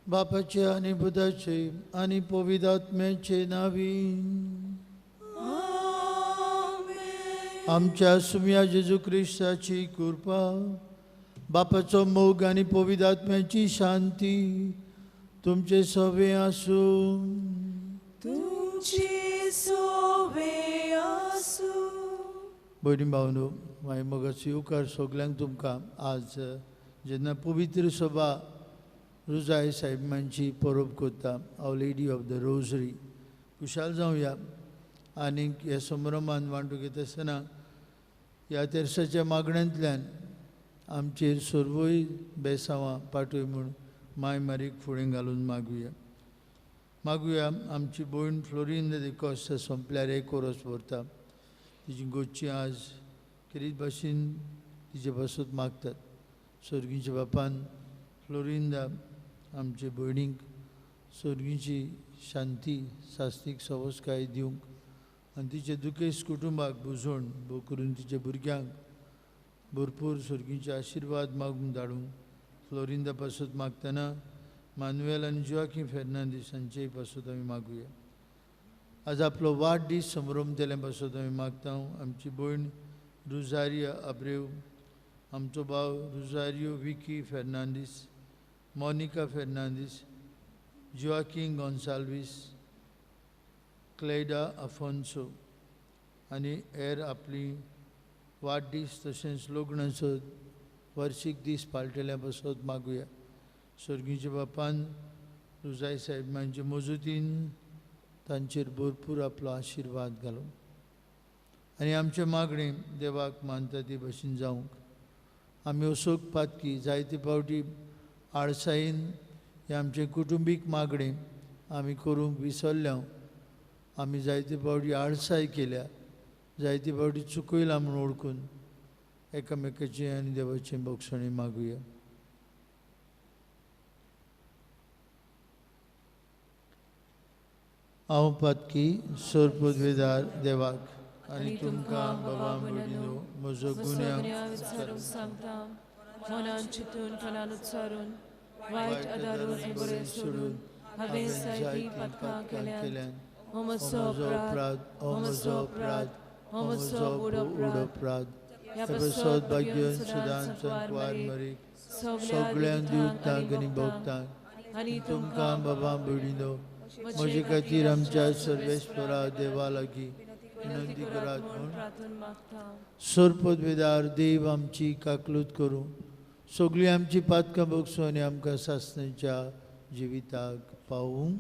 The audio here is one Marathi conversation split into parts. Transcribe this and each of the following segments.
बापाचे आणि बुधाचे आणि पवित्रात्म्याचे नावी आमच्या सुम्या जेजू ख्रिस्ताची कृपा, बापाचो मोग आणि पवित्रात्म्याची शांती तुमचे सवे आसू. तुमची सोवे आसू. भयणी भावनो, माय मोगाची उकार सगल्यांक तुमकां आज जेन्ना पवित्र सभा रुजाय साहेबांची परब करता, आवर लेडी ऑफ द रोजरी, खुशाल जावया. आनीक ह्या संभ्रमान वांटून घेता आसतना ह्या तेरसाच्या मागण्यांतल्यान आमचेर सर्वय बेसांवां पाटय म्हूण माय मारीक फुडें घालून मागुया. आमची भयण फ्लोरिंद कॉस्टा सोंपल्यार एक वरस व्हरता. तिची गोची आज कितें भाशेन तिचे पासून मागतात. सर्गीच्या बापान फ्लोरिंदा आमचे भयणीक सर्गीची शांती सास्तीक सवस्काय दिवंक आनी तिचे दुखेस्त कुटुंबाक बुजोवन भोव करून तिच्या भुरग्यांक भरपूर सर्गीचे आशिर्वाद मागून धाडूंक फ्लोरिंदा पासून मागतना मानुएल आनी जोआकीम फेर्नांदीस हांचेय पासून आमी मागुया. आज आपलो वाडदीस संभ्रमतेले पासून आमी मागता. आमची भयण रुजारिया अब्रेव, आमचो भाव रुजारियो विकी फेर्नांदीस, मोनिका फेर्नांदीस, जोआकीम गोन्साल्वीस, क्लेडा आफोन्सो आनी हेर आपली वाडदीस तशेंच लग्नाचो वर्शीक दीस पाळटल्या पासून मागुया. सर्गीच्या बापान रुजाय साहेबांचे मजूतीन तांचेर भरपूर आपलो आशिर्वाद घालूं आनी आमचे मागणे देवाक मानता ते भशेन जावंक आमी असोक पातकी जायते फावटी आळसायेन हे आमचे कुटुंबीक मागणे आमी करूंक विसरल्या. आमी जायते फावटी आळसाय केल्या, जायते फावटी चुकयलां म्हूण ओळखून एकामेकाचे आनी देवाचे बोगसणे मागुया. हांव पातकी सर पदवेदार देवाक आनी तुमकां बाबा भयणीनो म्हजो गुन्यांव सांगता. मनान चिंतून फलान उत्सारून वायट आदारून बरें सोडून हांवें जायतीं पातकां केल्यान हो म्हजो अपराध, हो म्हजो अपराध, हो म्हजो उडो ह्या पासत भाग्यवन सुदांचो वार मरीक सगळ्यांक दिवतांक आनी भोगतांक आनी तुमकां बाबा भयणीनो म्हजे खातीर आमच्या सर्वेस्परा देवा लागीं विनंती करात म्हूण सर पदवेदार देव आमची काकलूत करूं, सगळीं आमची पातकां भोगसूं आनी आमकां सासणेच्या जिविताक पावूंक.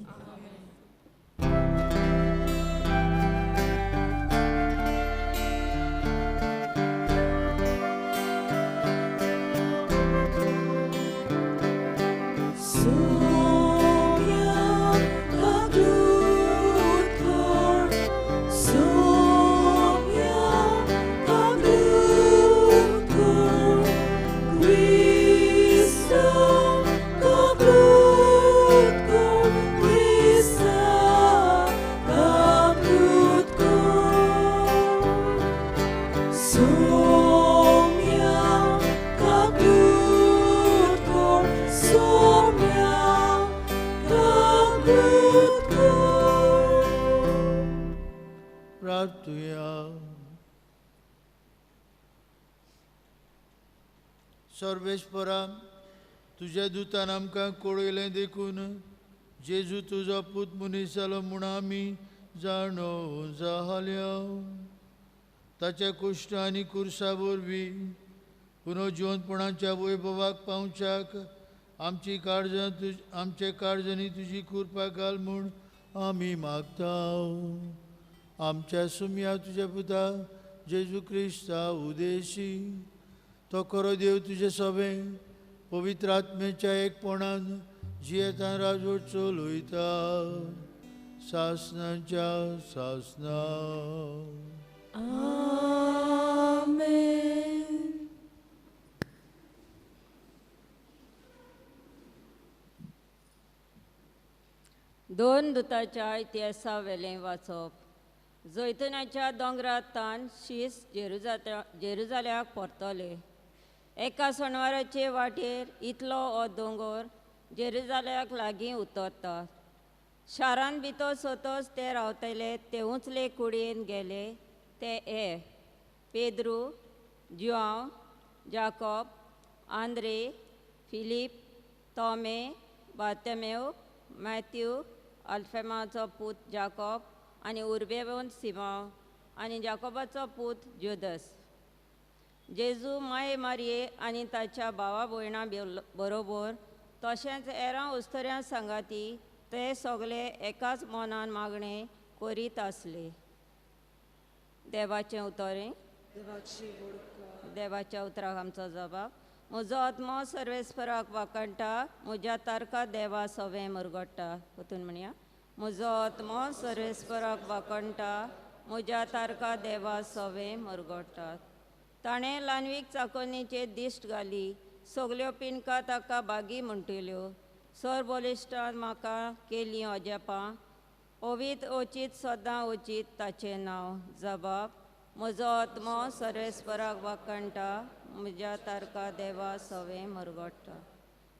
सर्वेस्परा तुझ्या दुतान आमकां कळयलें देखून जेजू तुजो पूत मनीस जालो म्हूण आमी जाणो जाल्या. ताच्या कुश्ट आनी कुर्सा वरवीं पुनर्जिवंतपणाच्या वैभवाक पावच्याक आमचे काळजांनी तुजी कृपा घाल म्हूण आमी मागता. आमच्या सुम्या तुज्या पुता जेजू क्रिस्ता उदेशी तो खरो देव तुझे सवे पवित्र आत्म्याच्या एकपणान जियेता राजवट चलयता सासनाच्या सासना. आमेन. दोन दुतांच्या इतिहासा वेलें वाचप. जैतुनाच्या दोंगरांत तान शीस जेरुजाल्याक परतले. एका सणवाराचे वाटेर इतलो हो दोंगर जेरुजाल्याक लागीं उतरता. शारान भितर सोतोच ते रावतले ते उंचले कुडयेन गेले ते पेद्रू, जुआंव, जाकोब, आंद्रे, फिलीप, तोमे, बार्तमेव, मॅथ्यू, अल्फेमाचो पूत जाकोब आनी उर्बेवून सिमांव आनी जाकोबाचो पूत जुदस. जेजू माये मारये आनी ताच्या भावा भयणां बरोबर तशेंच हेरां उस्तोऱ्यां सांगाती ते सगळे एकाच मनान मागणें करीत आसले. देवाचें उतोरें. देवाच्या उतराक आमचो जबाब. म्हजो आत्मो सर्वेस्पराक वाकणटा, म्हज्या तारका देवा सवें मुरगडटा. वतून म्हणया. म्हजो आत्मो सर्वेस्पराक वाकणटा, म्हज्या तारका देवा सवें मुरगडटा. ताणें लानवीक चाकोनीचे दिश्ट घाली, सगल्यो पिणकां ताका बागी म्हणटिल्यो. सर बलिश्टान म्हाका केलीं अजेपां, ओवीत ओचीत सदां ओचीत ताचें नांव. जबाब. म्हजो आत्मो सर्वेस्पराक वाकणटा, म्हज्या तारका देवा सवें मुरगडटा.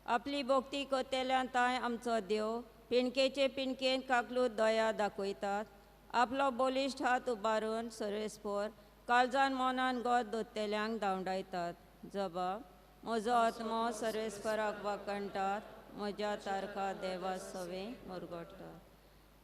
आपली भोक्ती कोतेल्यान ताय आमचो देव पिणकेचे पिणकेन काकलूत दया दाखयतात. आपलो बलिश्ट हात उबारून सर्वेस्पर काळजान मनान गोड दोत्तेल्यांक धांवडायतात. जबाब. म्हजो आत्मो सर्वेस्पराक वाकणटात, म्हज्या तारका देवा सवें मुरगडटा.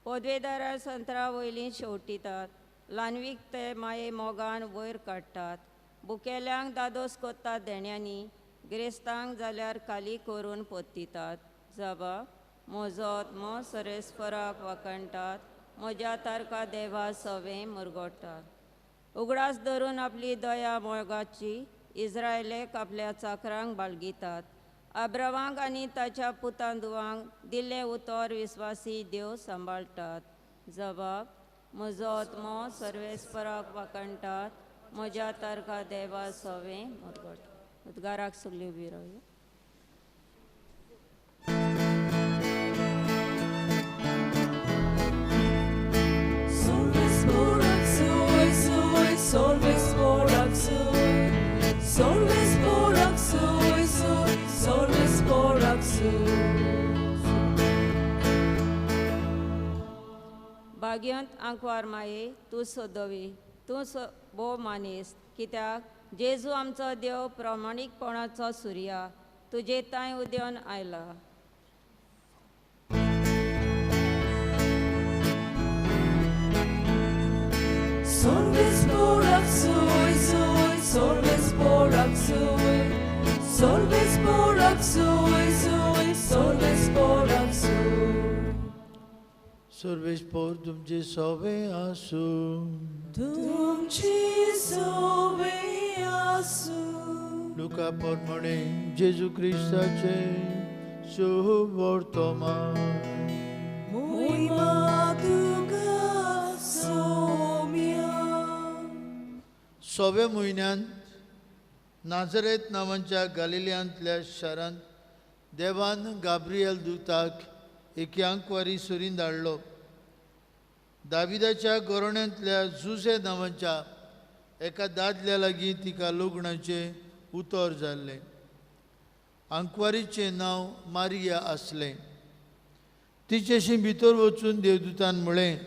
पदवेदारां संतरा वयलीं शेवटितात, लानवीक ते माये मोगान वयर काडटात. बुकेल्यांक दादोस कोत्तात देण्यांनी, गिरेस्तांक जाल्यार खाली करून पोत्तितात. जबाब. म्हजो आत्मो सर्वेस्पराक वाकणटात, म्हज्या तारका देवा सवें मुरगडटात. उगडास धरून आपली दया मोगाची इस्रायलेक आपल्या चाकरांक बाळगितात. अब्रामाक आनी ताच्या पुतांदुवांक दिल्लें उतर विस्वासी देव सांबाळटात. जबाब. म्हजो आत्मो सर्वेस्पराक वाकणटात, म्हज्या तारका देवा सवें मुरगडटा. उद्गाराक सगळीं उबी रावया. भाग्यंत आंकवार माये तूं सोदवी, तूं भोव मानेस्त, कित्याक जेजू आमचो देव प्रामाणीकपणाचो सुर्या तुजे तांय उदेवन आयला. सर्वेस्पर तुमचे सवे आसूं. लुका प्रमाणे जेजू क्रिस्ताचे शुभ वर्तमान. सव्या म्हयन्यांत नाझरेत नांवाच्या गालिल्यांतल्या शारांत देवान गाब्रियल दूताक एक्यांकवारी सुरीन धाडलो. दाविदाच्या गोरण्यांतल्या जुझे नांवाच्या एका दादल्या लागीं तिका लग्नाचें उतर जाल्लें. आंकवारीचें नांव मारिया आसलें. तिचेशी भितर वचून देवदूतान म्हळें,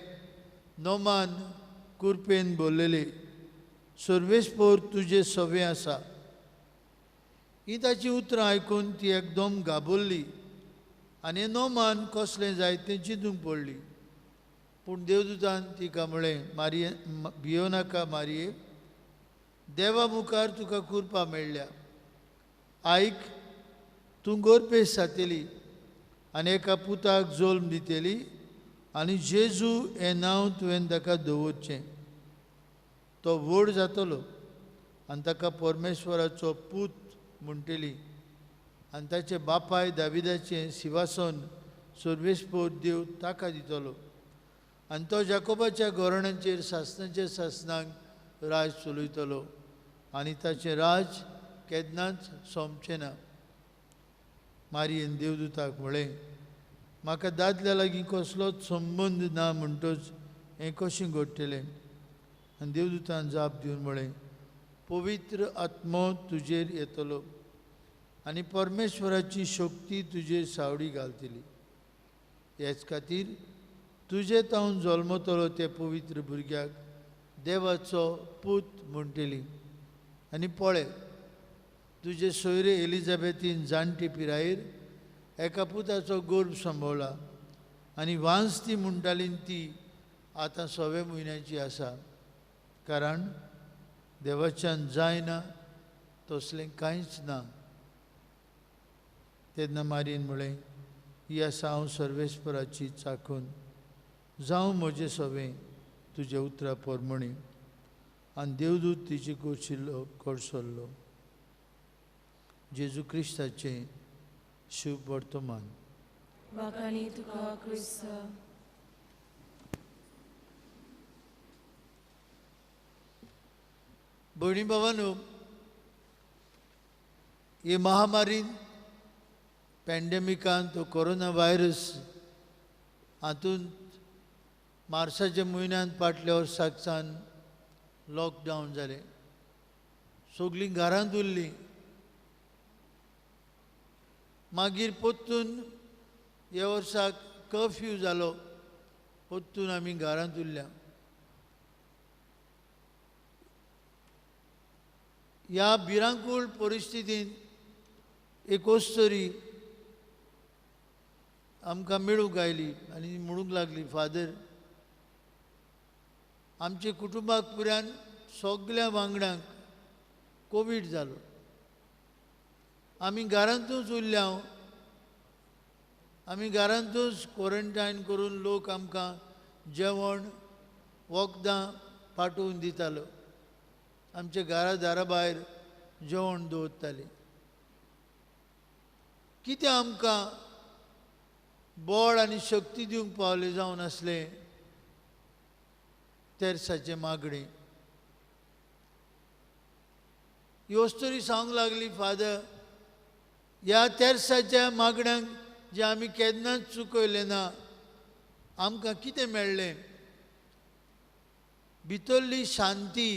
नोमान कुरपेन बोललेली, सर्वेस्पर तुजे सवे आसा. ही ताची उतरां आयकून ती एकदम गाबुल्ली आनी नोमान कसलें जाय तें चिंतूंक पडली. पूण देवदूतान तिका म्हळें, मारिये भियो नाका मारिये, देवा मुखार तुका कुरपा मेळ्ळ्या. आयक, तूं गोरपेस जातली आनी एका पुताक जल्म दितली आनी जेजू हें नांव तुवें ताका दवरचें. तो व्हड जातलो आनी ताका परमेश्वराचो पूत म्हणटली आनी ताचे बापाय दाविदाचें सिंहासन सर्वेस्पोर देव ताका दितलो आनी तो जाकोबाच्या घोरणांचेर सासणाच्या सासणांक राज चलयतलो आनी ताचें राज केन्नाच सोंपचें ना. मारयेन देवदूताक म्हळें, म्हाका दादल्या लागीं कसलोच संबंद ना म्हणटच हें कशें घडटलें? आनी देवदूतान जाप दिवन म्हळें, पवित्र आत्मो तुजेर येतलो आनी परमेश्वराची शक्ती तुजेर सावडी घालतली. हेच खातीर तुजे तावन जल्मतलो ते पवित्र भुरग्याक देवाचो पूत म्हणटली. आनी पळय, तुजे सोयरे एलिझाबेथीन जाणटे पिरायेर एका पुताचो गर्भ सांबाळला आनी वांस ती म्हणटाली ती आतां 6व्या म्हयन्याची आसा, कारण देवाच्यान जायना तसलें कांयच ना. तेन्ना मारयेन म्हळें, ही आसा हांव सर्वेस्पराची चाखून, जावं म्हजें सवें तुज्या उतरा पोरमणी. आनी देवदूत तिचे कुशील्लो कडसरलो. जेजू क्रिस्ताचें शुभ वर्तमान. वाकाणी तुका क्रिस्त. भयणी भावांनो, हे महामारीन पॅन्डेमिकान तो कोरोना व्हायरस हातूंत मार्चाच्या म्हयन्यांत फाटल्या वर्साकसान लॉकडावन जालें. सगळीं घरांत उरलीं. मागीर परतून ह्या वर्साक कर्फ्यू जालो, परतून आमी घरांत उरल्या. ह्या भिरांकूळ परिस्थितींत एक वस्तरी आमकां मेळूंक आयली आनी म्हणूंक लागली, फादर, आमच्या कुटुंबाक पुरान सगळ्या वांगड्यांक कोवीड जालो. आमी घरांतूच उरल्या. आमी घरांतूच क्वॉरंटायन करून लोक आमकां जेवण वखदां पाठोवन दितालो. आमच्या घरा दारा भायर जेवण दवरताले. कितें आमकां बळ आनी शक्ती दिवंक पावले जावन आसलें तेर्साचें मागणें. ही वस्तरी सांगूंक लागली, फादर, ह्या तेर्साच्या मागण्यांक जे आमी केन्नाच चुकयले ना, आमकां कितें मेळ्ळें? भितरली शांती,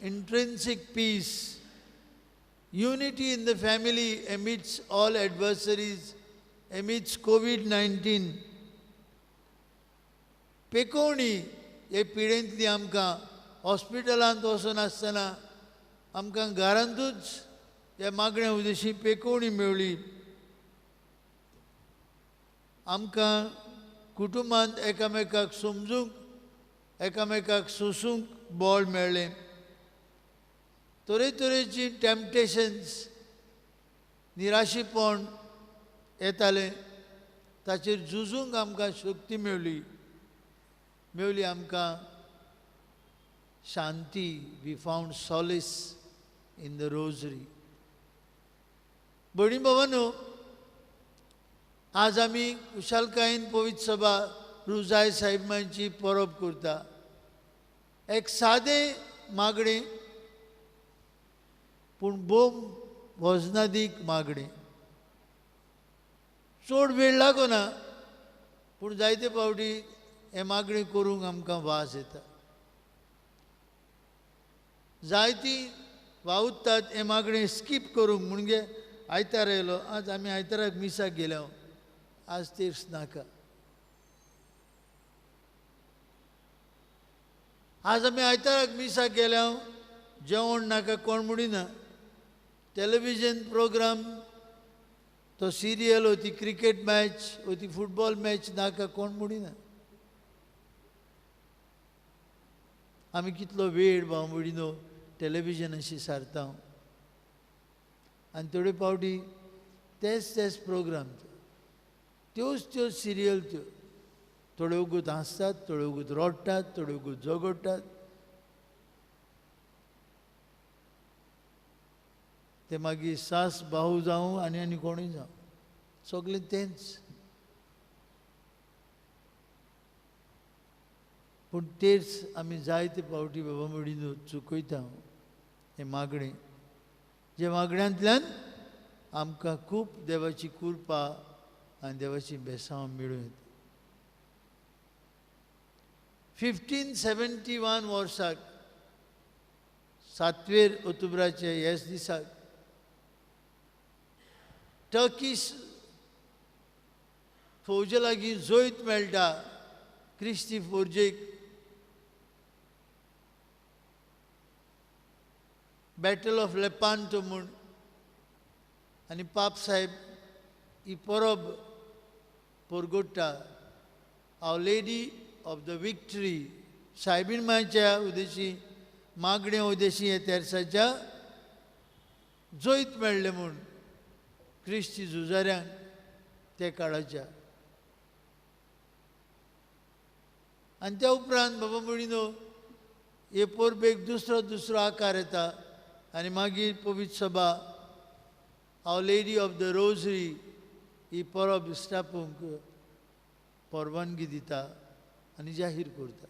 intrinsic peace, unity in the family amidst all adversaries, amidst COVID-19. पेकोवणी हे पिडेंतली आमकां हॉस्पिटलांत वचून आसतना आमकां घरांतूच ह्या मागण्या उदेशी पेकोवणी मेळ्ळी. आमकां कुटुंबांत एकामेकाक समजूंक, एकामेकाक सोसूंक बळ मेळ्ळें. तरेतरेची टॅम्पटेशन्स, निराशीपण येतालें, ताचेर झुजूंक आमकां शक्ती मेळ्ळी. आमकां शांती. We found solace in the rosary. भयणी भावांनो, आज आमी कुशालकायेन पवित्र सभा रुजाय साहेबांची परब करता. एक सादें मागणें, पूण भोव वजनादीक मागणें. चड वेळ लागना, पूण जायते फावटी हे मागणी करूंक आमकां वास येता. जायतीं वावुरतात हे मागणी स्कीप करूंक, म्हणजे आयतार येयलो, आज आमी आयताराक मिसाक गेल्या, आज तेर्स नाका. आज आमी आयताराक मिसाक गेल्या, जेवण नाका कोण म्हणिना. टेलिव्हिजन प्रोग्राम, तो सिरियल हो ती क्रिकेट मॅच हो ती फुटबॉल मॅच नाका कोण म्हणिना. आमी कितलो वेळ भाव भयणीनो टेलिव्हिजनाशी सारता. आनी थोडे फावटी तेच प्रोग्राम, त्यो सिरियल, थोडे वगूत हांसतात, थोडे वगूत रडटात, थोडे वगूत झगडटात. ते मागीर सास भाऊ जावं आनी कोणूय जावं सगळें तेंच. पूण तेच आमी जायते फावटी बाबा मडिनो चुकयता हें मागणें, जे मागण्यांतल्यान आमकां खूब देवाची कृपा आनी देवाची बेसांव मेळूं येता. 1571 वर्साक 7 ऑक्टोबराचे ह्याच दिसाक टर्कीश फौजे लागीं जोयत मेळटा क्रिस्ती फौजेक. बॅटल ऑफ लेपांतो म्हूण आनी पाप साहेब ही परब परगोडटा. आवर lady of the victory सायबीण मांयच्या Udeshi मागण्या उदेशी हे तेर्साच्या जोयत मेळ्ळें म्हूण क्रिस्ती झुजाऱ्यांक ते काळाच्या. आनी त्या उपरांत बाबा मडिनो हे परबेक दुसरो आकार येता आनी मागीर पवित्र सभा आवर लेडी ऑफ द रोजरी ही परब इश्टापूंक परवानगी दिता आनी जाहीर करता.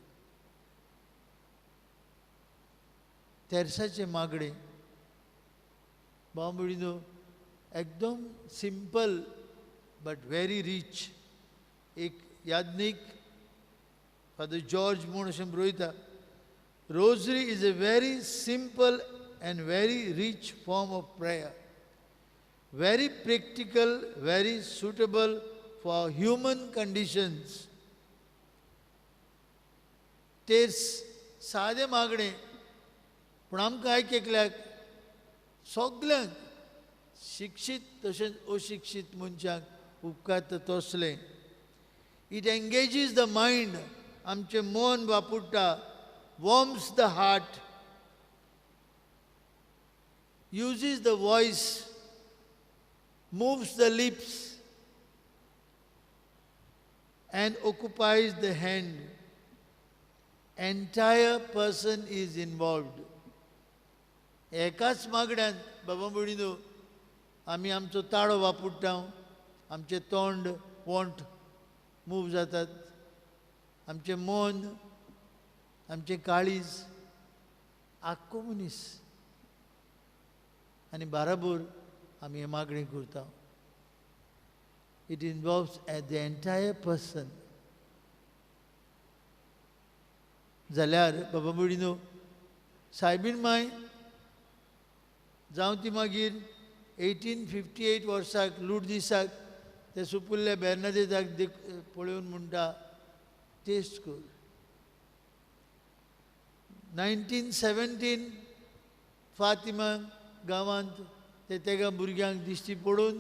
तेर्साचे मागणें बाबा मडिनो एकदम सिंपल बट व्हेरी रिच. एक याज्ञीक फादर जॉर्ज म्हूण अशें बरयता, rosary is a very simple and very rich form of prayer, very practical, very suitable for human conditions. तेच सादे मागणे पूण आमकां आयकल्याक सगल्यांक शिक्षीत तशेंच अशिक्षीत मनशांक उपकारता तसलें. इट एंगेजीस द मायंड, आमचें मन वापुट्टा, warms the heart, uses the voice, moves the lips, and occupies the hand. Entire person is involved. एकाच मागण्यान बाबा मडिनो आमी आमचो ताळो वापुट्टा, आमचें तोंड वोंट मूव जातात, आमचें मन, आमचें काळीज, आख्खो मनीस आनी बाराबोर आमी हे मागणी करता. It involves the entire person. जाल्यार बाबा मडिनो सायबीण मांय जावं ती मागीर 1858 वर्साक लूट दिसाक ते सुपुल्ल्या बेर्नादेजाक पळोवन म्हणटा टेस्ट कर. 1917 फातिमा गांवांत ते तेगा भुरग्यांक दिश्टी पडून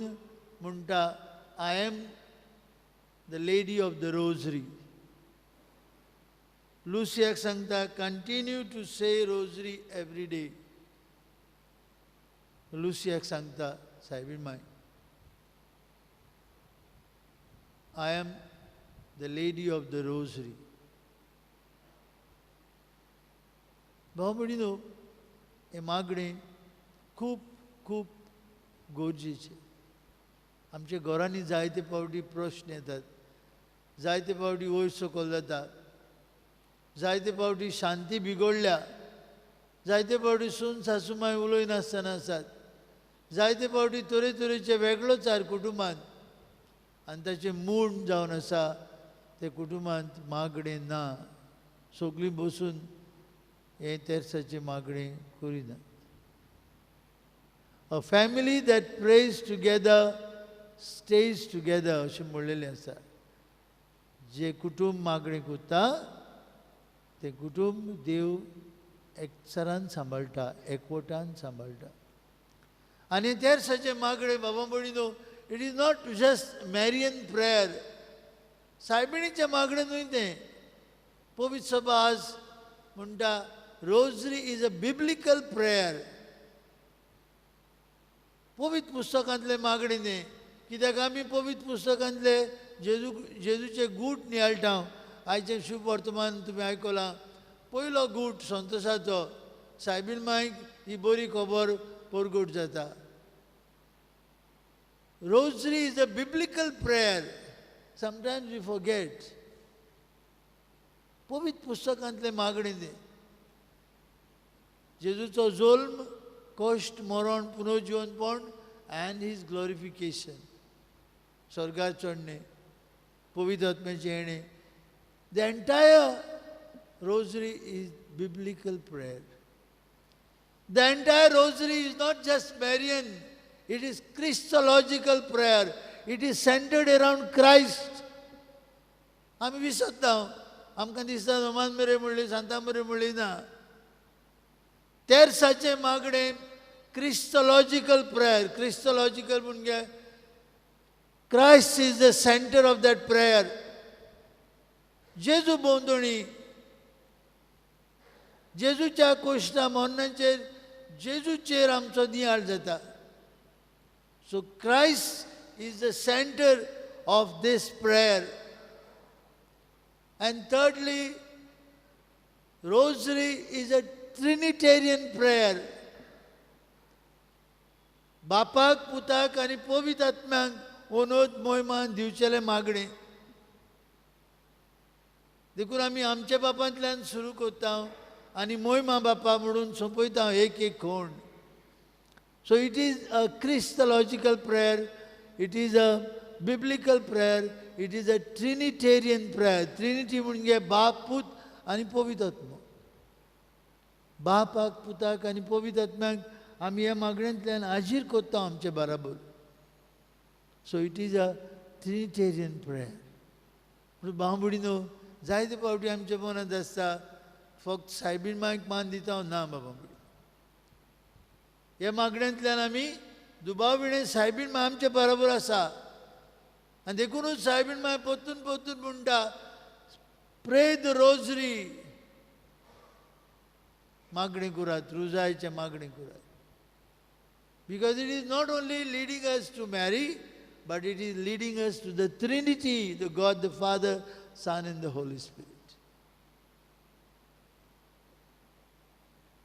म्हणटा I am the lady of the rosary. लुसियाक सांगता continue to say rosary every day. लुसियाक सांगता सायबीण मांय I am the lady of the rosary. भाव मडिनो हे मागणें खूब खूब गरजेचें. आमच्या घरांनी जायते फावटी प्रश्न येतात, जायते फावटी वयर सकयल जाता, जायते फावटी शांती बिगडल्या, जायते फावटी सून सासू मांय उलयनासतना आसात, जायते फावटी तरेतरेचे वेगळो चार कुटुंबांत आनी ताचें मूळ जावन आसा ते कुटुंबांत मागणें ना. सगळीं बसून हे तेर्साचें मागणें करिनात. A family that prays together stays together अशें म्हणलेलें आसा. जे कुटुंब मागणी करता ते कुटुंब देव एकचारान सांबाळटा, एकवटान सांबाळटा. आनी तेर्साचें मागणें बाबा मडिनो it is not just Marian prayer. सायबिणीचें मागणें न्हय तें. पवित्र सभा आज म्हणटा rosary is a biblical prayer. पवित्र पुस्तकांतले मागणे न्ही. कित्याक आमी पवित्र पुस्तकांतले जेजूचे गूट नियाळटा. आयचे शुभ वर्तमान तुमी आयकलां. पयलो गूट संतोशाचो सायबीण मांयक ही बरी खबर परगट जाता. Rosary is a biblical prayer. Sometimes we forget. पवित्र पुस्तकांतले मागणे ते जेजूचो जल्म, कश्ट, मरण, पुनर्जीवनपण and his glorification. स्वर्गार चढणे, पवित्र आत्म्याचे येणे. The entire rosary is biblical prayer. The entire rosary is not just Marian, it is Christological prayer. It is centered around Christ. आम्ही विसरता, आमकां दिसता नोमान मेरे म्हणली, सांता मेरे म्हणली ना. तेरसाचे मागणे Christological prayer. Christological म्हणजे Christ is the center of that prayer. जेजू बोंदणी, जेजूच्या कोश्टा मरणाचेर जेजूचेर आमचो नियाळ जाता. So Christ is the center of this prayer. And thirdly, Rosary is a Trinitarian prayer. बापाक, पुताक आनी पवित्र आत्म्यांक ओनोद मोहिमान दिवचेले मागणे. देखून आमी आमच्या बापांतल्यान सुरू करता आनी मोहिमा बापा म्हणून सोंपयता एक एक कोण. So it is a Christological prayer, it is a biblical prayer, it is a Trinitarian prayer. Trinity म्हणजे बाप, पूत आनी पवित्र आत्मा. बापाक, पुताक आनी पवित्र आत्म्यांक आमी ह्या मागण्यांतल्यान हाजीर करता आमचे बराबर. So it is a Trinitarian prayer. म्हणून बांबुडीनो जायते फावटी आमच्या मनांत आसता फक्त सायबीण मांयक मान दिता ना बाबा. ह्या मागण्यांतल्यान आमी दुबाविणें सायबीण मांय आमचे बरोबर आसा. आनी देखूनच सायबीण मांय परतून परतून म्हणटा, प्रे द रोजरी. मागणी करात, रुजायचे मागणी करात. Because it is not only leading us to Mary, but it is leading us to the Trinity, the God, the Father, Son and the Holy Spirit.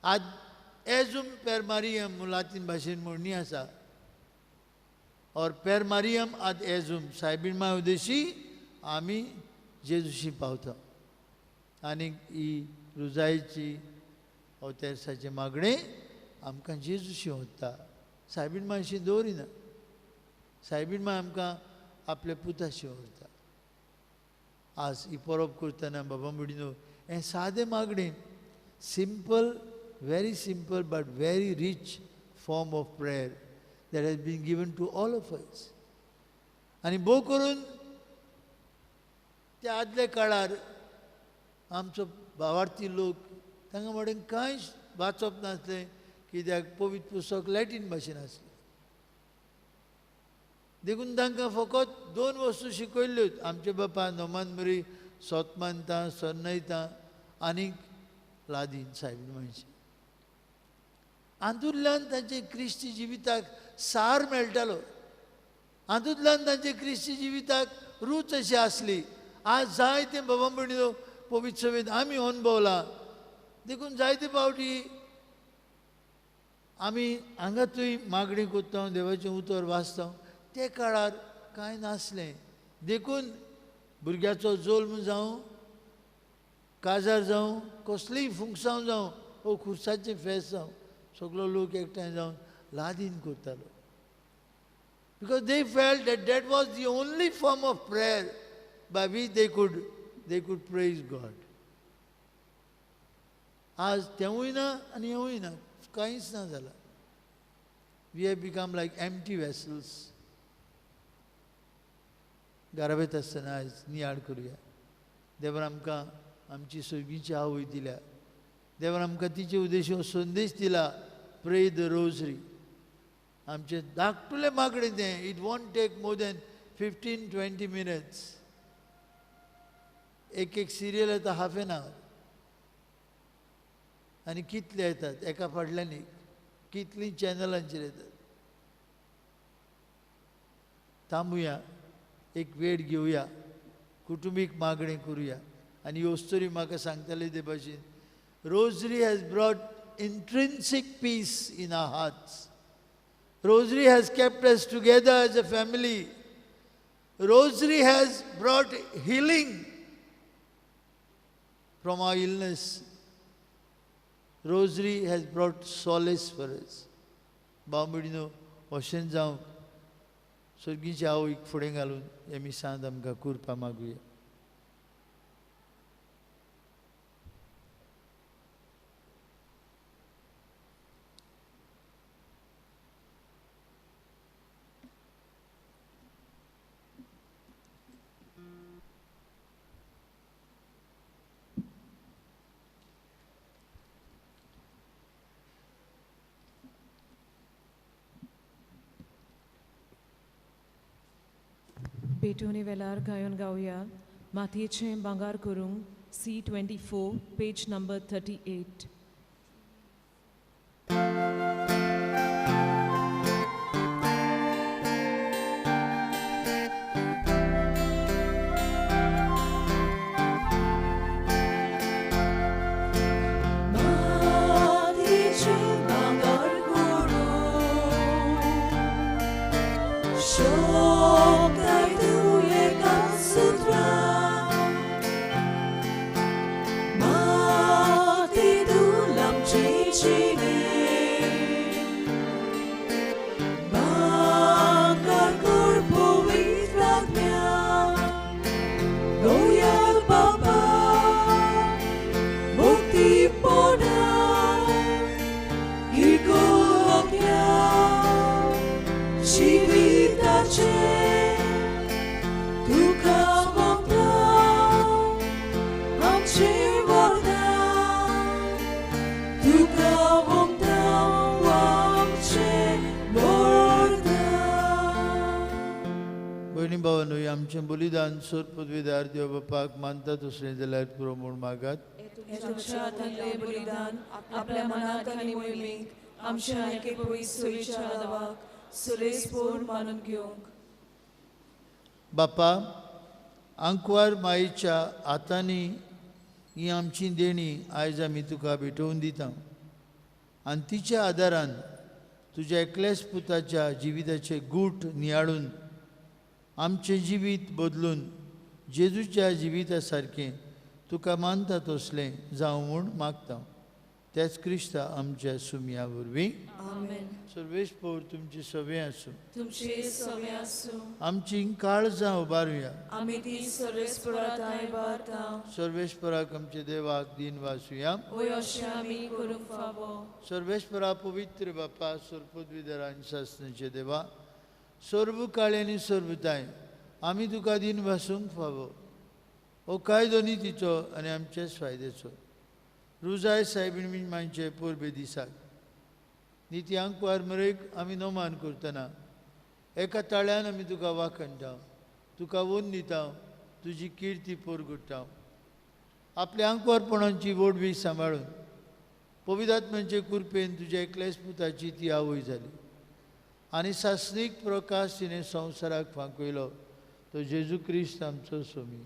आज एजुम per Mariam लातीन भाषेन म्हणणी आसा. और per Mariam ad एजुम सायबीण मांय उदेशी आमी जेजूशी पावता. आनी ही रुजायेची अवतेरसाचे मागणे आमकां जेजूशी व्हरता. सायबीण मांयशी दवरिना. सायबीण मांय आमकां आपल्या पुताशी व्हरता. आज ही परब करतना बाबा मुडिनो हें सादें मागणें, simple, very simple but very rich form of prayer that has been given to all of us. आनी भोव करून त्या आदल्या काळार आमचो भावार्थी लोक तांकां मडेन कांयच वाचप नासलें, कित्याक पवित्र पुस्तक लॅटीन भाशेन आसलें. देखून तांकां फकत 2 वस्तू शिकयल्ल्योच. आमचे बापा नोमान मेरी सोतमानता, सन्नयता आनीक लादीन सायबीण मांयची. हातूंतल्यान तांचे क्रिस्ती जिविताक सार मेळटालो. हातूंतल्यान तांचे क्रिस्ती जिविताक रूच अशी आसली. आज जायते बाबा भयणीनो पवित्र सभेंत आमी अनुभवला. देखून जायते फावटी आमी हांगातूय मागणी करता, देवाचें उतर वाचता. ते काळार कांय नासलें. देखून भुरग्याचो जल्म जावं, काजार जावं, कसलीय फुंकसांव जावं, वो खुर्साचें फेस्त जावं, सगलो लोक एकठांय जावन लादीन करतालो. Because they felt that that was the only form of prayer by which they could praise God. आज तेवूय ना आनी हेवूय ना, कांयच ना जाला. We have become like empty vessels. घराबेत आसतना आयज नियाळ करुया. देवान आमकां आमची सोयगीची आवय दिल्या. देवान आमकां तिचे उद्देश संदेश दिला, प्रे द रोजरी. आमचे धाकटुलें मागणें तें. It won't take more than 15-20 minutes. एक सिरियल येता हाफ एन आवर. आनी कितले येतात एका फाटल्यान एक, कितलीं चॅनलांचेर येतात. थांबुया, एक वेळ घेवया, कुटुंबीक मागणी करुया. आनी योस्तरी म्हाका सांगताले ते भाशेन rosary has brought intrinsic peace in our hearts. Rosary has kept us together as a family. Rosary has brought healing from our illness. Rosary has brought solace for us. बावमिडीनो वचन जावं स्वर्गीचे आवयक फुडें घालून हे मिसांत आमकां करपा मागुया. पेटोनी वेलार गायन गावया मातयेचें भांगार करूंक C24 पेज नंबर 38. भयणी भावांनो, आमचें बलिदान सोर पदवीदार देव बापाक मानतात असलें जाल्यार पुरो म्हूण मागात. तुमच्या हातांतलें बलिदान आपल्या मनांत आनी मोहिमेक आमच्या एके पवित्र सोयीच्या आदाराक सुरेसपूर्ण मानून घेवंक. बापा, आंकवार मायेच्या हातांनी ही आमची देणी आयज आमी तुका भेटोवन दिता आनी तिच्या आदारान तुज्या एकल्याच पुताच्या जिविताचे गूट नियाळून आमचें जिवीत बदलून जेजूच्या जिविता सारकें तुका मानता तसलें जावं म्हूण मागता. तेच क्रिस्ता आमच्या सुमया वरवीं. आमेन. सर्वेस्पोर तुमची सवे आसूं. तुमचे सवे आसूं. आमची काळजां उबारुया. आमी ती सर्वेस्परात आयबारता. सर्वेस्पराक आमचे देवाक दिन वासुया. ओय अशें आमी करूंक फावो. सर्वेस्परा पवित्र बापा, सोरपदवीदार आनी सासणाचे देवा, सर्व काळे आनी सर्वताय आमी तुका दिन वासूंक फावो. हो कायदो नितीचो आनी आमचेच फायद्याचो. रुजाय सायबीण मांचे पोरबे दिसाक निती आंकवार मरेक आमी नोमान करतना एका ताळ्यान आमी तुका वाखणटा, तुका वोन दिता, तुजी किर्ती पोरगुट्टा. आपल्या आंकवारपणांची वडवी सांबाळून पवित्रात्म्याचे कृपेन तुज्या एकल्याच पुताची ती आवय जाली आनी सासणीक प्रकाश तिणें संवसाराक फांकयलो तो जेजू क्रिस्त आमचो सोमी.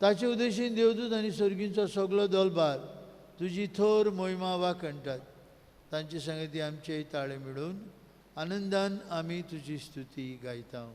ताचे उद्देशीन देवदूत आनी सर्गींचो सगळो दलबार तुजी थोर मोहिमा वाखणटात. तांचे संगती आमचे ताळे मिळून आनंदान आमी तुजी स्तुती गायता.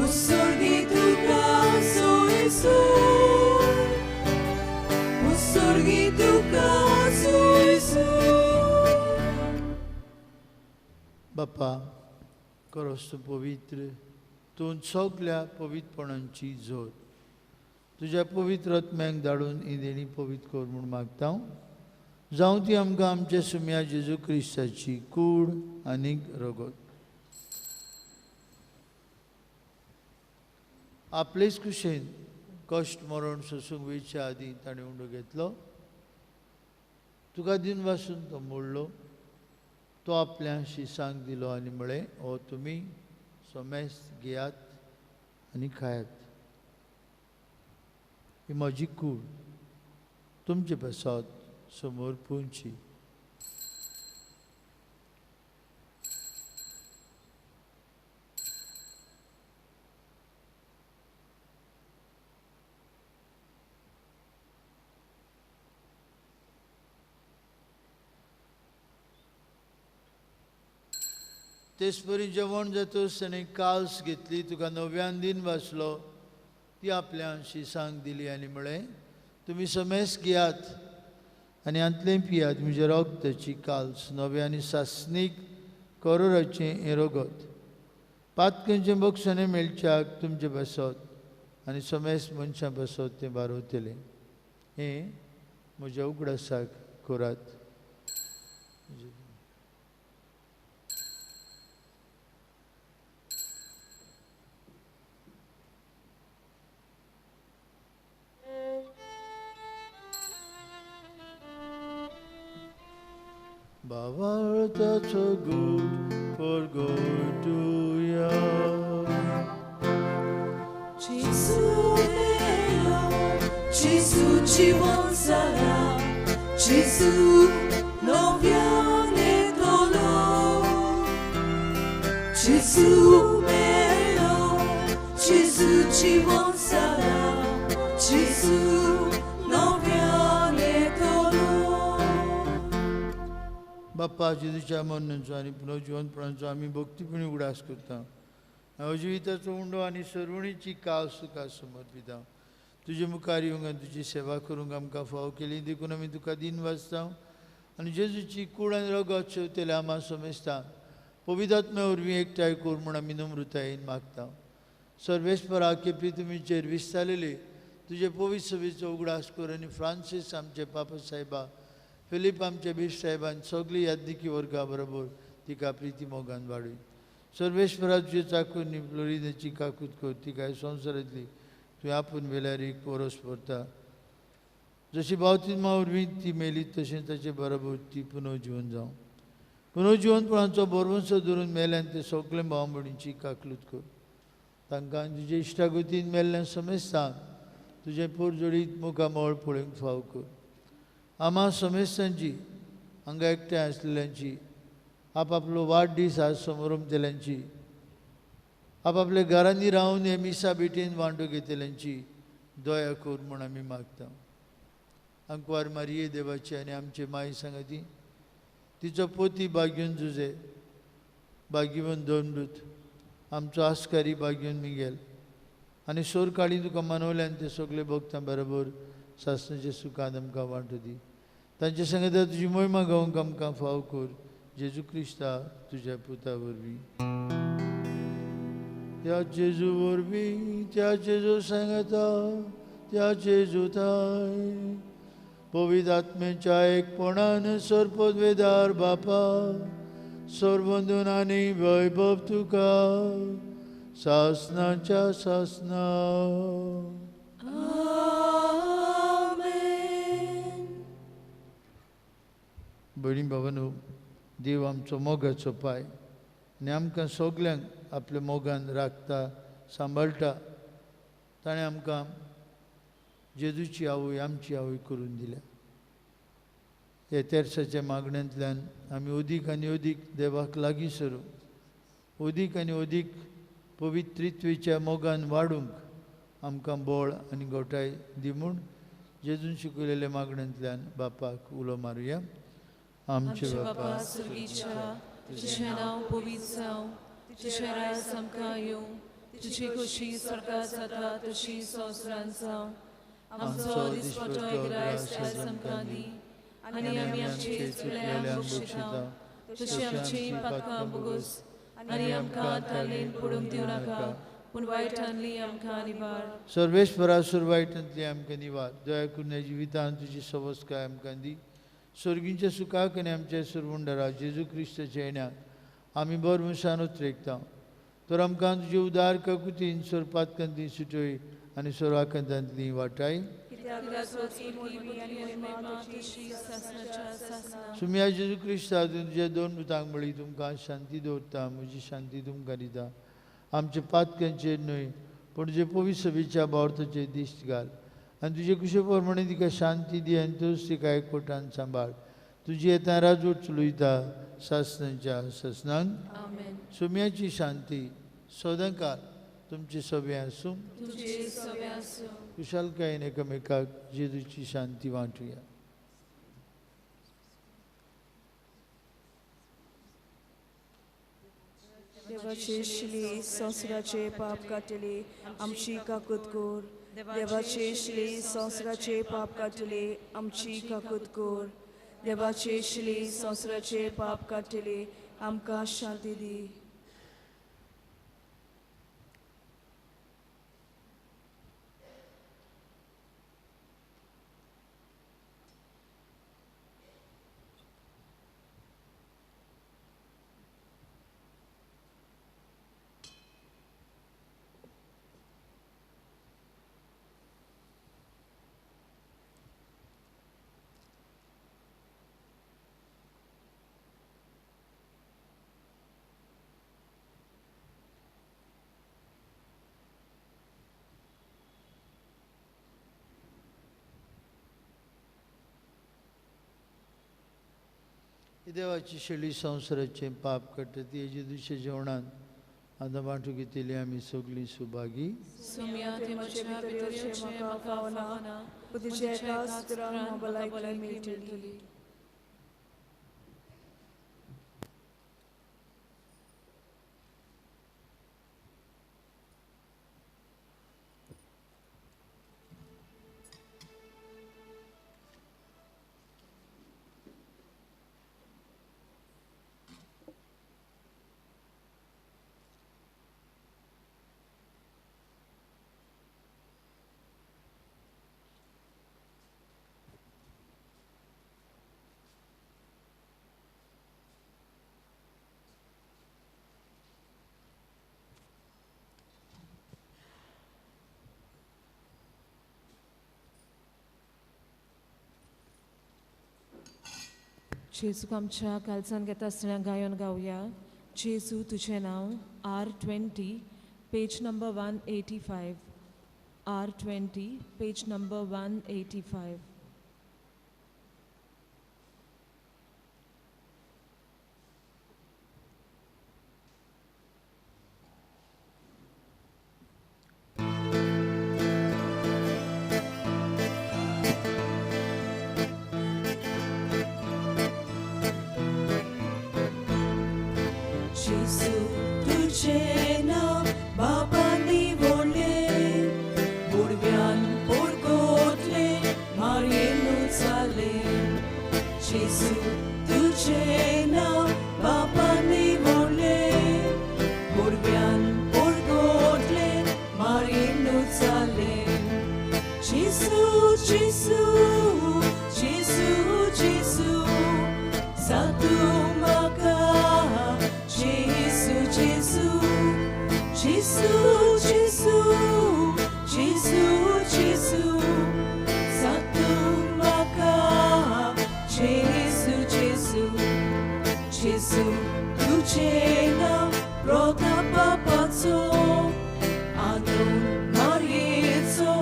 Ussorgi tuka so Jesu, ussorgi tuka so Jesu. बाप्पा खरोच तूं पवित्र, तूं सगळ्या पवित्रपणांची जोड. तुज्या पवित्र आत्म्याक धाडून ही देणी पवित्र कर म्हूण मागता. जावं ती आमकां आमच्या सुम्या जेजू क्रिस्ताची कूड आनीक रगत. आपलेच कुशेन कश्ट मरण सोसूंक वयच्या आदीं ताणें उंडो घेतलो. तुका दिन वासून तो मोडलो. तो आपल्या शिसांक दिलो आनी म्हळें, हो तुमी सोमेस घेयात आनी खायात. ही म्हजी कूड तुमचे बसत समोर पोंची. तेच परी जेवण जातोच ताणें काल्स घेतली, तुका नव्यान दिन वाचलो. ती आपल्या शिसांक दिली आनी म्हळें, तुमी समेस घेयात आनी हातलें पियात. म्हज्या रगताची काल्स नवे आनी सासणीक करोराचें हें रगत. पातकेंचें बक्षणें मेळच्याक तुमचे बसत आनी समेस मनशां बसत तें बारोवतलें. हें म्हज्या उगडासाक करात. Bavartato good for good to ya. Gesù mio, Gesù ci vuol sarà, Gesù non viene dolore. Gesù mio, Gesù ci vuol sarà, Gesù non viene dolore. बाप्पा जेजूच्या मरणाचो आनी पुनर्जीवनपणाचो आमी भक्तीपणी उगडास करता. हांव जिविताचो उंडो आनी सर्वणीची काल तुका समर्पिता. तुजे मुखार येवंक आनी तुजी सेवा करूंक आमकां फाव केली देखून आमी तुका दिन वाचता आनी जेजूची कूड आनी रगत शेवतेले आम्हा समेस्ता. पवित्र आत्म्या वरवीं एकठांय कर म्हूण आमी नम्रतायेन मागता. सर्वेस्परा केपी तुमीचेर विस्तारलेली तुजे पवित्र सभेचो उगडास कर आनी फ्रांसीस आमचे पापा साहेबा, फिलीप आमचे बिश साहेबान सगळी यादनिकी वर्गा बरोबर तिका प्रिती मोगान वाडय. सर्वेस्परा तुजे चाकूनी फ्लोरिदाची काकूत कर. ती काय संवसारांतली तुवें आपूण वेल्यार एक परस व्हरता. जशी बावतिस्मा वरवीं ती मेली तशें ताचे बरोबर ती पुनर्जीवन जावं. पुनर्जीवनपणाचो बोरवंसो धरून मेल्यान ते सगळे भाव भयणींची काकलूत कर. तांकां तुजे इश्टागतीन मेल्ल्या समेस्तांक तुजे पोरजोडीत मुखामोळ पळोवंक फाव कर. आम्हा समेस्तांची हांगा एकठांय आसलेल्यांची, आपआपलो वाडदीस आज समारंभ केल्यांची, आपआपल्या घरांनी रावन हे मिसा बेटीन वांटो घेतल्यांची दया कर म्हूण आमी मागता. अंकवार मारिये देवाची आनी आमचे माय सांगाती, तिचो पोती भाग्यून जुजे, भाग्यवन दोनदूत, आमचो आस्कारी भाग्यून मिगेल आनी सोर काळी तुका मनवल्यान ते सगळे भक्तां बरोबर सासणाचे सुखांत आमकां वांटो दी. तांचे सांगता तुजी महिमा गावंक आमकां फाव कर. जेजू क्रिस्ता तुज्या पुता वरवीं. त्या जेजू वरवीं, त्या जेजू सांगता, त्या जेजूताय पवित्र आत्म्याच्या एकपणान सर्पद्वेदार बापा, सर्वंदन आनी वैभव तुका सासणाच्या सासना. भयणी भावांनो, देव आमचो मोगाचो पाय आनी आमकां सगल्यांक आपल्या मोगान राखता, सांबाळटा. ताणें आमकां जेजूची आवय आमची आवय करून दिल्या. हे तेर्साच्या मागण्यांतल्यान आमी अदीक आनी अदीक देवाक लागीं सरूं, अदीक आनी अदीक पवित्रित्वेच्या मोगान वाडूंक आमकां बळ आनी गोटाय दी म्हूण जेजून शिकयलेल्या मागण्यांतल्यान बापाक उलो मारुया. आमचे बापा सुर्गीच्या, तुझें नांव पवित्र जावं, तुजें राज आमकां येवं, तुझी खुशी स्वर्गात जाता तशी संवसारांचा आमचो दिसपटो इग्रायस समकांदी आनी आमी आमची चुकल्यां बक्षिता तशी आमची पातकां बगूस आनी आमकां तालीन पडूंक दिवं नाका पूण वायटांतली आमकां निबार सर्वेश्वरा सुरवाईटांतली आमकां निवार दया करून ह्या जिवितांत तुजी सवस्काय आमकां दी स्वर्गींच्या सुखाक आनी आमच्या सुरवंडरा जेजू क्रिस्ताच्या येण्याक आमी बर मुसान उतरेकता तर आमकां तुजे उदार काकुतीन सोरपातकांतली सुटोय आनी सोरवाकांतांतली वाटाय सुम्या जेजू क्रिस्ता तुझ्या दोन पुतांक बळी तुमकां शांती दवरता म्हजी शांती तुमकां दिता आमच्या पातकांचेर न्हय पूण तुजे पवित्र सभेच्या बावर्थाचेर दिश्ट घाल आनी तुजे कुशे प्रमाणे तिका शांती दी आनी तूच तिका एकवटान सांबाळ तुजी येता राजवट चलयता सासणांच्या ससनांक आमेन सुम्याची शांती सदांकाळ तुमचे सभे आसूं तुझे सव्या आसूं कुशलकायेन एकामेकाक जेजूची शांती वांटुया देवाचे शिली संवसाराचे पाप काटले आमची काकूत कोर देवाचे शिली संवसाराचे पाप काटले आमची काकूत कोर देवाचे शिली संवसाराचे पाप काटले आमकां शांती दी देवाची शेळी संवसाराचें पाप काडटा ती हेजे दुसऱ्या जेवणांत आतां वांटून घेतिली आमी सगळीं सुभागी सुम्या ते म्हज्या भितरचे म्हाका पावना तुझे एका सुत्रांक भलायकी मेळटली जेजूक आमच्या कालचान घेता आसतना गायन गावया जेजू तुझें नांव R20 page number 185 R20 page number 185 Jesu, तुझे नाव बापांनी व्हडले, बुडव्यान पोरगोतले, मारयेनू चाले. Jesu, तुझे नाव बापांनी व्हडले, बुडव्यान पोरगोतले, मारयेनू चाले. Jesu, Jesu, Jesu, Jesu, सातू म्हाका. Jesu, Jesu, Jesu, Jesu, Jesu, Jesu, Satu Maka. Jesu, Jesu, Jesu, Tuझे नाव प्रतापाचो, आदर मारयेचो,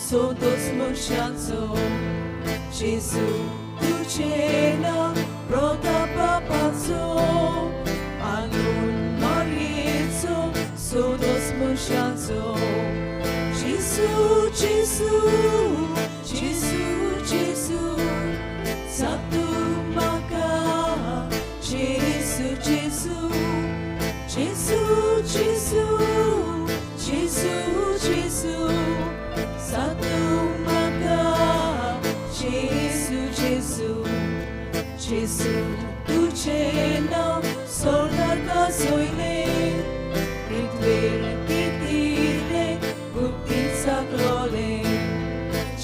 सोदोस मनशाचो. Jesu, तुझे नाव प्रतापाचो, आदर मारयेचो, सोदोस मनशाचो. Jesu, Jesu, Jesu, Jesu, Satu Maka. Jesu, Jesu, Jesu, Jesu, Jesu, जेसू सातू म्हाका जेसू जेसू जेसू तुझें नांव स्वर्गाक सोयलें पृथ्वीर कितीलें गुप्तीन साकलोलें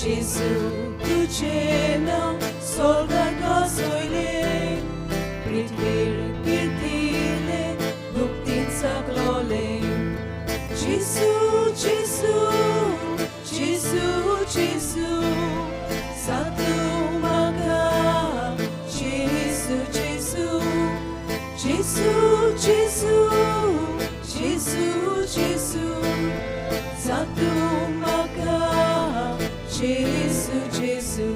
जेसू तुझें नांव स्वर्गाक सोयलें पृथ्वीर कितीलें गुप्तीन साकलोलें जेसू जेसू जेसू जेसू सातू म्हाका जेसू जेसू जेसू जेसू जेसू जेसू सातू म्हाका जेसू जेसू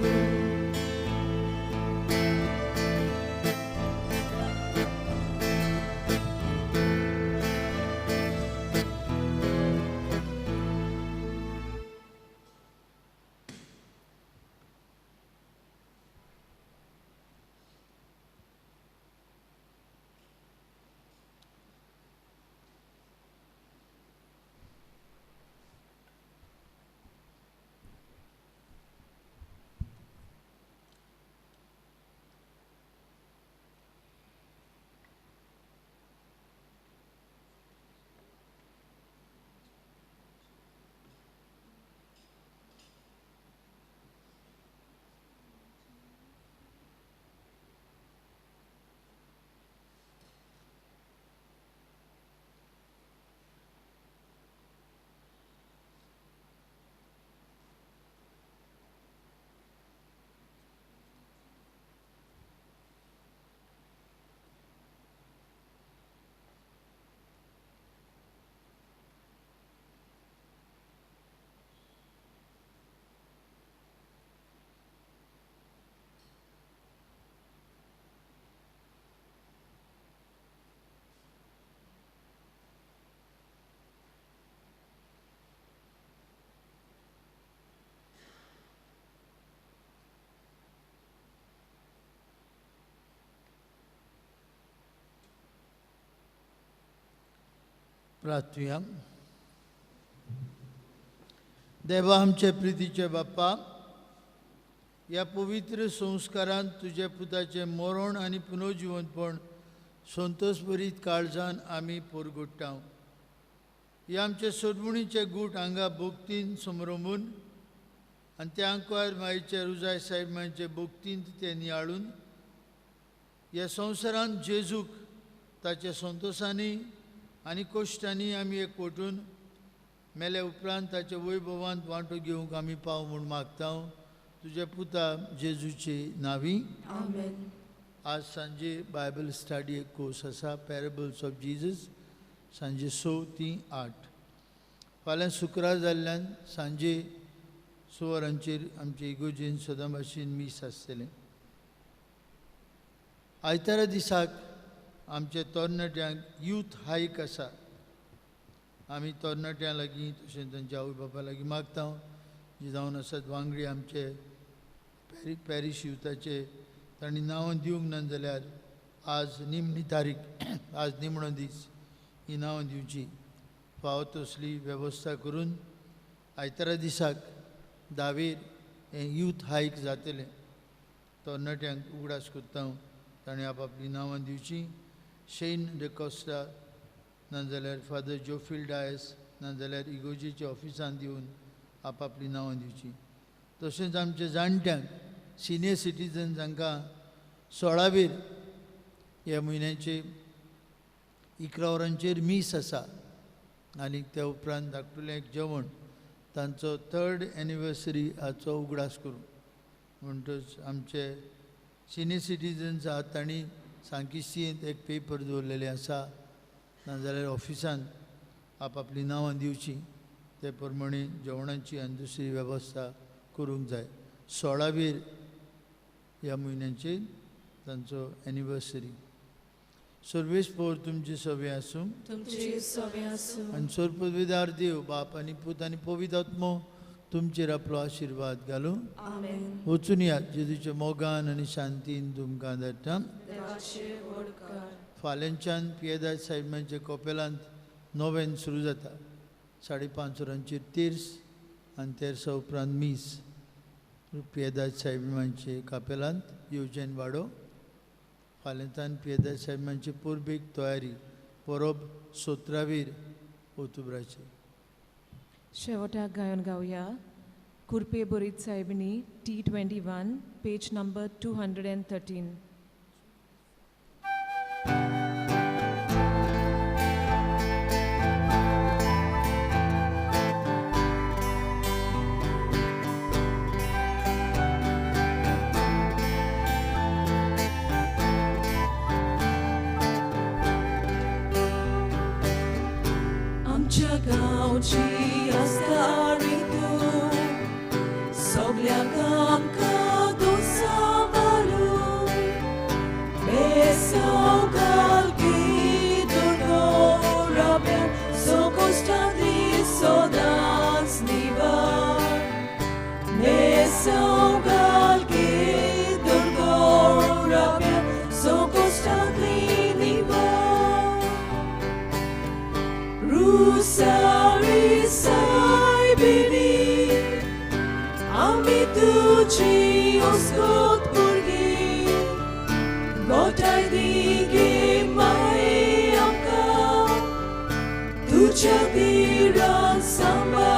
प्रार्थूया. देवा आमचे प्रितीचे बाप्पा, ह्या पवित्र संस्कारांत तुझे पुताचे मरण आनी पुनर्जिवंतपण संतोषभरीत काळजान आमी पोरगोडटा. हे आमचे सोडवणीचे गूट हांगा भोगतीन समरंभून आनी त्या अंकवार माईचे रुजाय साहेब माईचे भोगतीन ते नियाळून ह्या संवसारांत जेजूक ताच्या संतोषांनी आनी कश्टांनी आमी एकवटून मेले उपरांत ताच्या वैभवांत वांटो घेवंक आमी पाव म्हूण मागता. तुज्या पुता जेजूचे नांवी आमेन. आज सांजे बायबल स्टडी एक कोर्स आसा, पॅरेबल्स ऑफ जीजस, सांजे 6 ते 8. फाल्यां शुक्रार जाल्ल्यान सांजे 6 वरांचेर आमचे इगोजेन सदां भाशेन मीस आसतलें. आयतारा दिसाक आमच्या तरणाट्यांक यूथ हायक आसा. आमी तरणाट्यां लागीं तशेंच तांच्या आवय बापा लागीं मागता जी जावन आसात वांगडी आमचे पॅरीश युथाचे, तांणी नांवां दिवंक ना जाल्यार आज निमणी तारीख, आज निमणो दीस ही नांवां दिवची. फावो तसली वेवस्था करून आयतारा दिसाक 10वेर हें यूथ हायक जातलें. तरणाट्यांक उगडास कोत्ता ताणें आपआपलीं नांवां दिवची. शेन डेकोस्टा नाजाल्यार फादर जोफिल डायस नाजाल्यार इगोजेच्या ऑफिसान दिवन आपआपलीं नांवां दिवची. तशेंच आमच्या जाणट्यांक सिनियर सिटीजन जांकां 16वेर ह्या म्हयन्याचे 11 वरांचेर मीस आसा आनी त्या उपरांत धाकटुलें एक जेवण, तांचो 3rd एनिवर्सरी हाचो उगडास करूं. म्हणटच आमचे सिनियर सिटीजन्स आहात तांणी सांकिस्तींत एक पेपर दवरलेले आसा, नाजाल्यार ऑफिसान आपआपलीं नांवां दिवची. ते प्रमाणे जेवणाची आनी दुसरी वेवस्था करूंक जाय. 16वेर ह्या म्हयन्याचे तांचो एनिवर्सरी. सर्वेस्पोर तुमचे सवे आसूं. तुमची सवे आसूं. आनी सर्पविदार देव बाप आनी पूत आनी पवित्र आत्मो तुमचेर आपलो आशिर्वाद घालूं. आमेन. वचून यात जेजूच्या मोगान आनी शांतीन तुमकां धाडटा. देवाचे वडकार. फाल्यांच्यान पियेदाद साहेबांच्या कोपेलांत नोवेन सुरू जाता. 550 तिर्स आनी तेरसा उपरांत मीस पियेदाद साहेबांचे कापेलांत येवजण वाडो फाल्यांतान पियेदाद साहेबांची पुर्बीक तयारी परब 17 ऑक्टोबराची. शेवटाक गायन गावया कुरपे बोरीत साहेबनी T21 पेज नंबर 213. आमच्या गांवची आस्तारी तूं सगळ्यांक आमकां तूं सांबाळूं बेसांव घाल की दुर्गोराब्या सोकोश्टांतली सदांच निवार बेसांव घाल की दुर्गोराब्या सोकोश्टांतली निवार Rusari saibini Ami tuci oskot burgi Gotai dige mai amka Tuja diran samba